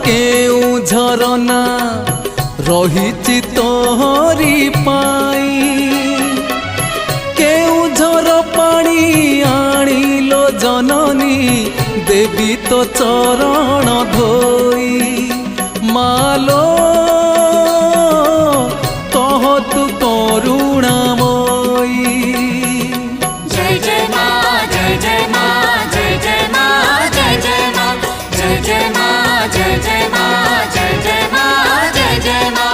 केउ झरना रही तोहरी पाई केउ झर पानी आनिलो जननी देवी तो चरण धोई मालो कह तू करुणामयी जय जय माँ जय जय माँ जय जय माँ जय जय माँ जय जय माँ जय जय माँ जय जय माँ जय जय माँ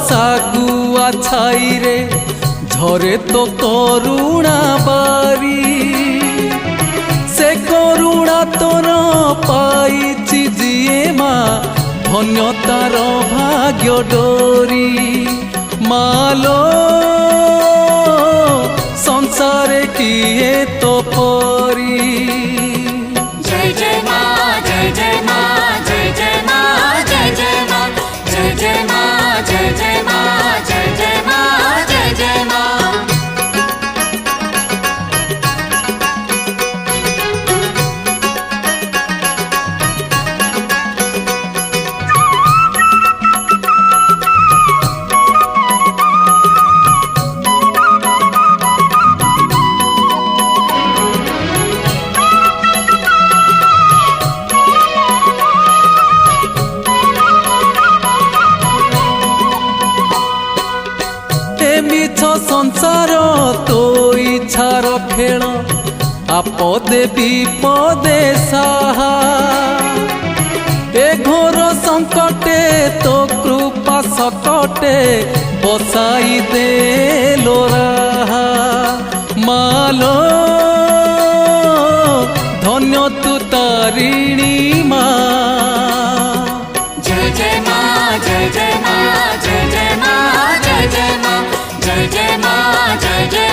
सागुआ छाई रे झरे तो करुणा बारी से करुणा तो न पाई जिए माँ धन्य तार भाग्य डोरी मालो संसारे किए तो परी जय जय माँ जय जय माँ जय जय माँ जय जय माँ जय जय माँ जय जय माँ जय जय माँ जय जय माँ मिछ संसार तो इच्छार खेल आपदे विपदे साहा ए घोर संकटे तो कृपा सकटे बसाई दे लोराहा मालो धन्य तू तारिणी माँ जय जय माँ जय जय माँ जय जय माँ जय जय माँ जय जय माँ जय जय